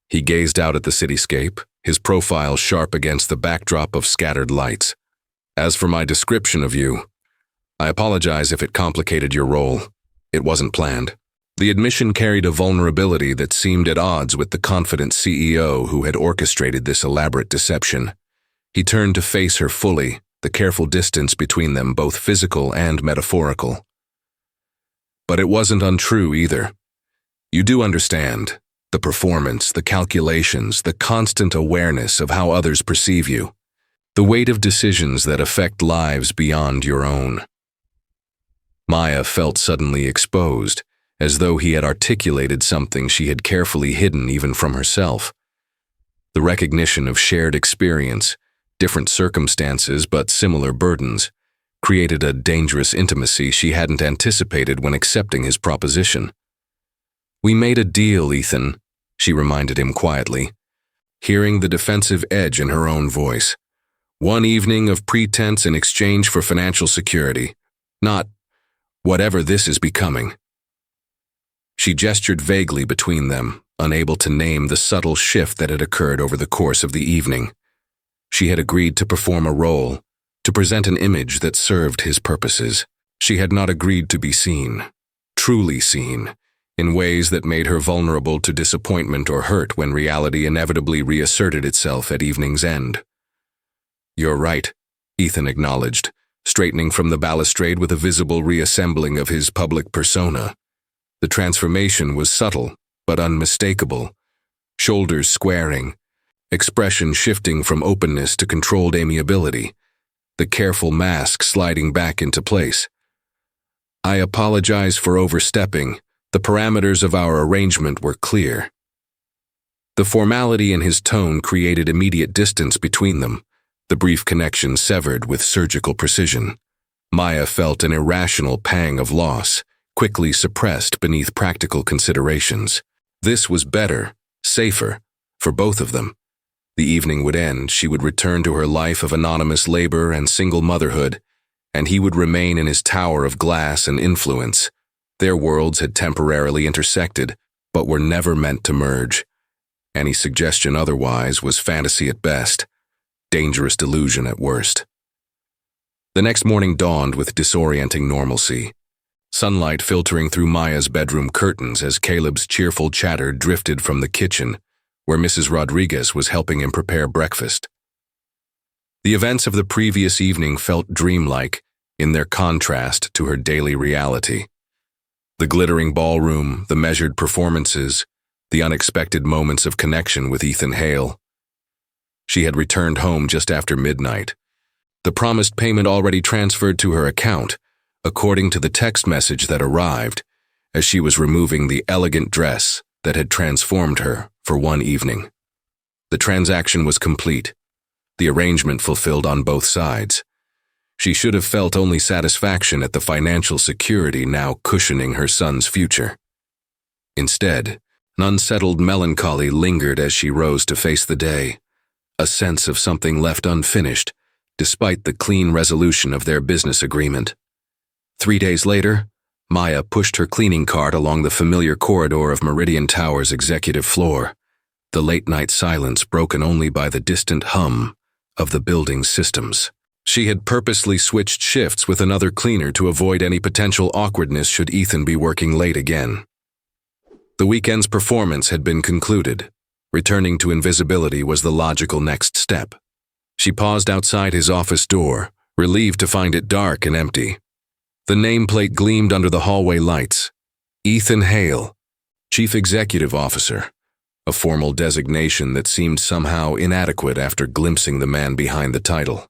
He gazed out at the cityscape, his profile sharp against the backdrop of scattered lights. "As for my description of you, I apologize if it complicated your role. It wasn't planned." The admission carried a vulnerability that seemed at odds with the confident CEO who had orchestrated this elaborate deception. He turned to face her fully, the careful distance between them both physical and metaphorical. "But it wasn't untrue either. You do understand. The performance, the calculations, the constant awareness of how others perceive you. The weight of decisions that affect lives beyond your own." Maya felt suddenly exposed, as though he had articulated something she had carefully hidden even from herself. The recognition of shared experience, different circumstances but similar burdens, created a dangerous intimacy she hadn't anticipated when accepting his proposition. "We made a deal, Ethan," she reminded him quietly, hearing the defensive edge in her own voice. "One evening of pretense in exchange for financial security, not whatever this is becoming." She gestured vaguely between them, unable to name the subtle shift that had occurred over the course of the evening. She had agreed to perform a role, to present an image that served his purposes. She had not agreed to be seen, truly seen, in ways that made her vulnerable to disappointment or hurt when reality inevitably reasserted itself at evening's end. "You're right," Ethan acknowledged, straightening from the balustrade with a visible reassembling of his public persona. The transformation was subtle, but unmistakable. Shoulders squaring, expression shifting from openness to controlled amiability, the careful mask sliding back into place. "I apologize for overstepping. The parameters of our arrangement were clear." The formality in his tone created immediate distance between them, the brief connection severed with surgical precision. Maya felt an irrational pang of loss, quickly suppressed beneath practical considerations. This was better, safer, for both of them. The evening would end, she would return to her life of anonymous labor and single motherhood, and he would remain in his tower of glass and influence. Their worlds had temporarily intersected, but were never meant to merge. Any suggestion otherwise was fantasy at best, dangerous delusion at worst. The next morning dawned with disorienting normalcy. sunlight filtering through Maya's bedroom curtains as Caleb's cheerful chatter drifted from the kitchen, where Mrs. Rodriguez was helping him prepare breakfast. The events of the previous evening felt dreamlike in their contrast to her daily reality. The glittering ballroom, the measured performances, the unexpected moments of connection with Ethan Hale. She had returned home just after midnight, the promised payment already transferred to her account, according to the text message that arrived as she was removing the elegant dress that had transformed her for one evening. The transaction was complete, the arrangement fulfilled on both sides. She should have felt only satisfaction at the financial security now cushioning her son's future. Instead, an unsettled melancholy lingered as she rose to face the day, a sense of something left unfinished, despite the clean resolution of their business agreement. 3 days later, Maya pushed her cleaning cart along the familiar corridor of Meridian Tower's executive floor, the late-night silence broken only by the distant hum of the building's systems. She had purposely switched shifts with another cleaner to avoid any potential awkwardness should Ethan be working late again. The weekend's performance had been concluded. Returning to invisibility was the logical next step. She paused outside his office door, relieved to find it dark and empty. The nameplate gleamed under the hallway lights. Ethan Hale, Chief Executive Officer, a formal designation that seemed somehow inadequate after glimpsing the man behind the title.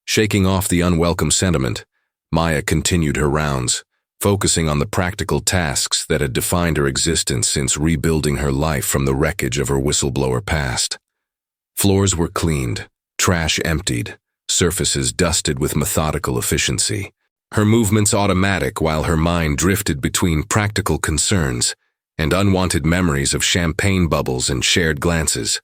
Shaking off the unwelcome sentiment, Maya continued her rounds, focusing on the practical tasks that had defined her existence since rebuilding her life from the wreckage of her whistleblower past. Floors were cleaned, trash emptied, surfaces dusted with methodical efficiency. Her movements automatic while her mind drifted between practical concerns and unwanted memories of champagne bubbles and shared glances.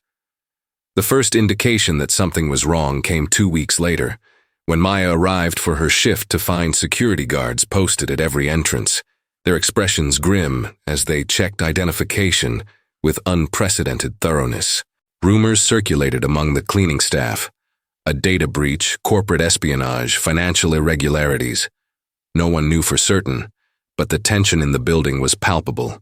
The first indication that something was wrong came 2 weeks later, when Maya arrived for her shift to find security guards posted at every entrance, their expressions grim as they checked identification with unprecedented thoroughness. Rumors circulated among the cleaning staff. A data breach, corporate espionage, financial irregularities. No one knew for certain, but the tension in the building was palpable.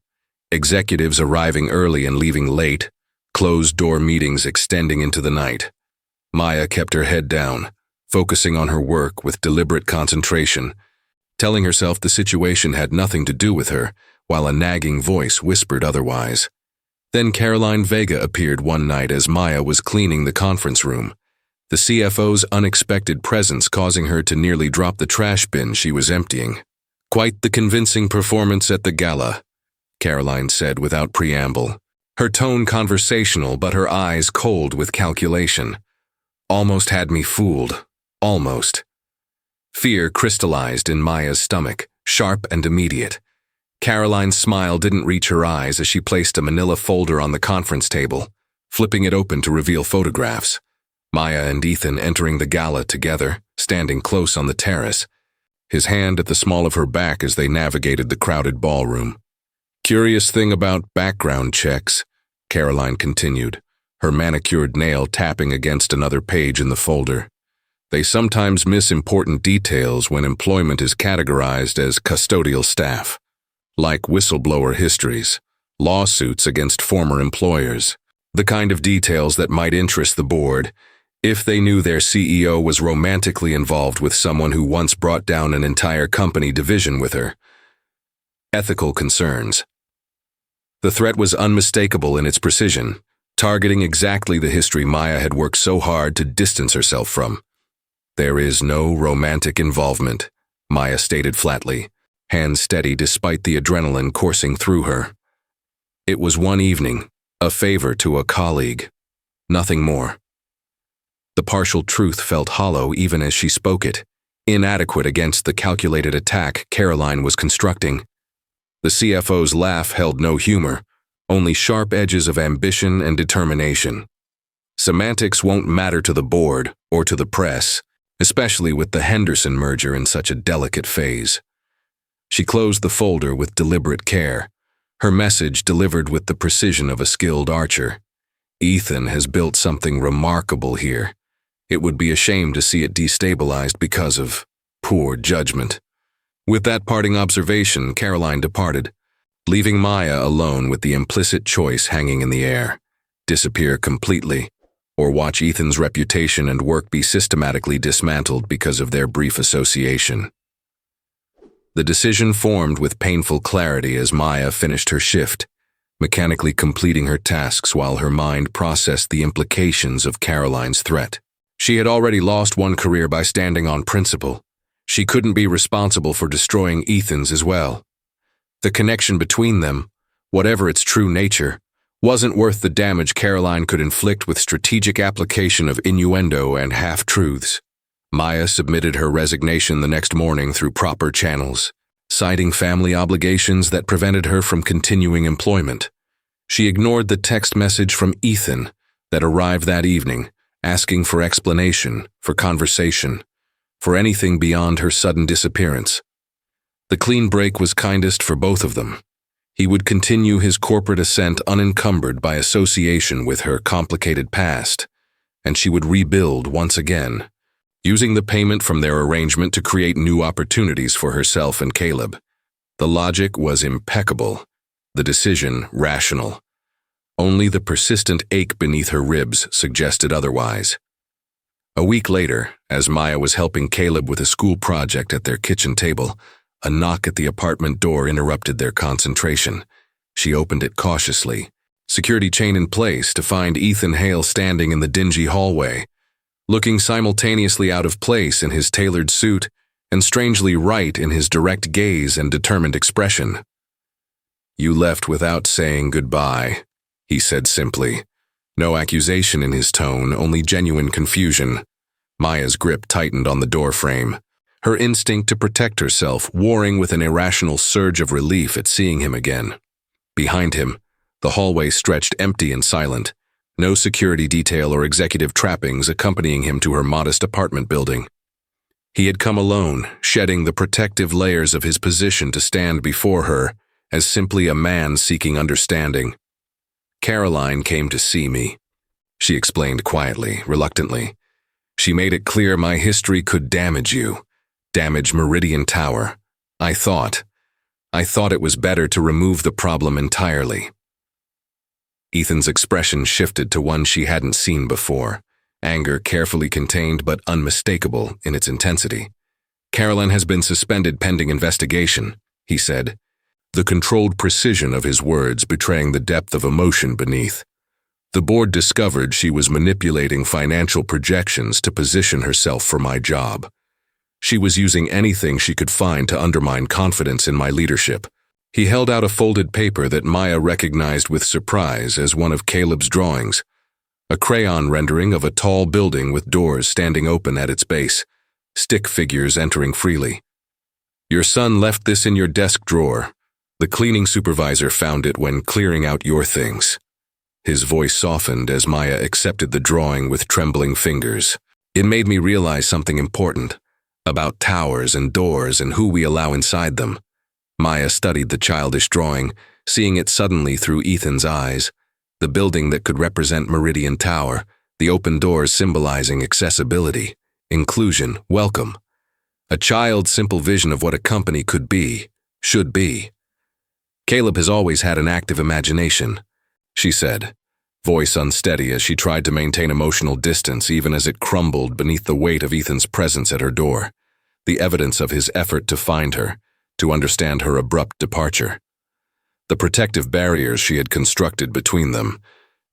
Executives arriving early and leaving late, closed-door meetings extending into the night. Maya kept her head down, focusing on her work with deliberate concentration, telling herself the situation had nothing to do with her, while a nagging voice whispered otherwise. Then Caroline Vega appeared one night as Maya was cleaning the conference room, the CFO's unexpected presence causing her to nearly drop the trash bin she was emptying. "Quite the convincing performance at the gala," Caroline said without preamble, her tone conversational but her eyes cold with calculation. "Almost had me fooled. Almost." Fear crystallized in Maya's stomach, sharp and immediate. Caroline's smile didn't reach her eyes as she placed a manila folder on the conference table, flipping it open to reveal photographs. Maya and Ethan entering the gala together, standing close on the terrace, his hand at the small of her back as they navigated the crowded ballroom. "Curious thing about background checks," Caroline continued, her manicured nail tapping against another page in the folder. "They sometimes miss important details when employment is categorized as custodial staff, like whistleblower histories, lawsuits against former employers, the kind of details that might interest the board if they knew their CEO was romantically involved with someone who once brought down an entire company division with her. Ethical concerns." The threat was unmistakable in its precision, targeting exactly the history Maya had worked so hard to distance herself from. "There is no romantic involvement," Maya stated flatly, hands steady despite the adrenaline coursing through her. It was one evening, a favor to a colleague. Nothing more. The partial truth felt hollow even as she spoke it, inadequate against the calculated attack Caroline was constructing. The CFO's laugh held no humor, only sharp edges of ambition and determination. Semantics won't matter to the board or to the press, especially with the Henderson merger in such a delicate phase. She closed the folder with deliberate care, her message delivered with the precision of a skilled archer. Ethan has built something remarkable here. It would be a shame to see it destabilized because of poor judgment. With that parting observation, Caroline departed, leaving Maya alone with the implicit choice hanging in the air: disappear completely, or watch Ethan's reputation and work be systematically dismantled because of their brief association. The decision formed with painful clarity as Maya finished her shift, mechanically completing her tasks while her mind processed the implications of Caroline's threat. She had already lost one career by standing on principle. She couldn't be responsible for destroying Ethan's as well. The connection between them, whatever its true nature, wasn't worth the damage Caroline could inflict with strategic application of innuendo and half-truths. Maya submitted her resignation the next morning through proper channels, citing family obligations that prevented her from continuing employment. She ignored the text message from Ethan that arrived that evening, asking for explanation, for conversation, for anything beyond her sudden disappearance. The clean break was kindest for both of them. He would continue his corporate ascent unencumbered by association with her complicated past, and she would rebuild once again, using the payment from their arrangement to create new opportunities for herself and Caleb. The logic was impeccable, the decision rational. Only the persistent ache beneath her ribs suggested otherwise. A week later, as Maya was helping Caleb with a school project at their kitchen table, a knock at the apartment door interrupted their concentration. She opened it cautiously, security chain in place, to find Ethan Hale standing in the dingy hallway, looking simultaneously out of place in his tailored suit and strangely right in his direct gaze and determined expression. "You left without saying goodbye," he said simply. No accusation in his tone, only genuine confusion. Maya's grip tightened on the doorframe, her instinct to protect herself warring with an irrational surge of relief at seeing him again. Behind him, the hallway stretched empty and silent, no security detail or executive trappings accompanying him to her modest apartment building. He had come alone, shedding the protective layers of his position to stand before her as simply a man seeking understanding. "Caroline came to see me," she explained quietly, reluctantly. "She made it clear my history could damage you, damage Meridian Tower. I thought it was better to remove the problem entirely." Ethan's expression shifted to one she hadn't seen before, anger carefully contained but unmistakable in its intensity. "Caroline has been suspended pending investigation," he said, the controlled precision of his words betraying the depth of emotion beneath. "The board discovered she was manipulating financial projections to position herself for my job. She was using anything she could find to undermine confidence in my leadership." He held out a folded paper that Maya recognized with surprise as one of Caleb's drawings, a crayon rendering of a tall building with doors standing open at its base, stick figures entering freely. "Your son left this in your desk drawer. The cleaning supervisor found it when clearing out your things." His voice softened as Maya accepted the drawing with trembling fingers. "It made me realize something important, about towers and doors and who we allow inside them." Maya studied the childish drawing, seeing it suddenly through Ethan's eyes. The building that could represent Meridian Tower, the open doors symbolizing accessibility, inclusion, welcome. A child's simple vision of what a company could be, should be. "Caleb has always had an active imagination," she said, voice unsteady as she tried to maintain emotional distance even as it crumbled beneath the weight of Ethan's presence at her door, the evidence of his effort to find her, to understand her abrupt departure. The protective barriers she had constructed between them,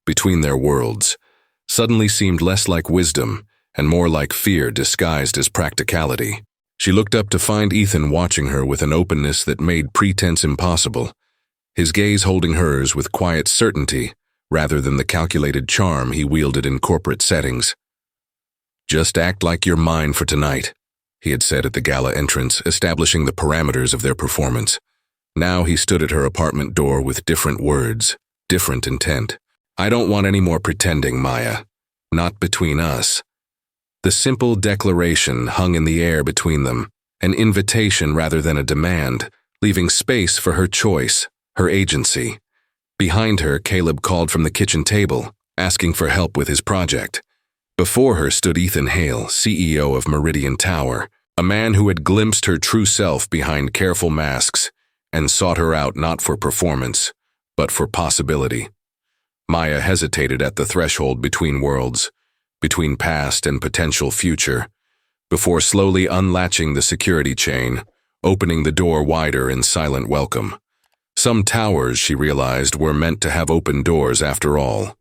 between their worlds, suddenly seemed less like wisdom and more like fear disguised as practicality. She looked up to find Ethan watching her with an openness that made pretense impossible, his gaze holding hers with quiet certainty rather than the calculated charm he wielded in corporate settings. "Just act like you're mine for tonight," he had said at the gala entrance, establishing the parameters of their performance. Now he stood at her apartment door with different words, different intent. "I don't want any more pretending, Maya. Not between us." The simple declaration hung in the air between them, an invitation rather than a demand, leaving space for her choice, her agency. Behind her, Caleb called from the kitchen table, asking for help with his project. Before her stood Ethan Hale, CEO of Meridian Tower, A man who had glimpsed her true self behind careful masks and sought her out not for performance, but for possibility. Maya hesitated at the threshold between worlds, between past and potential future, before slowly unlatching the security chain, opening the door wider in silent welcome. Some towers, she realized, were meant to have open doors after all.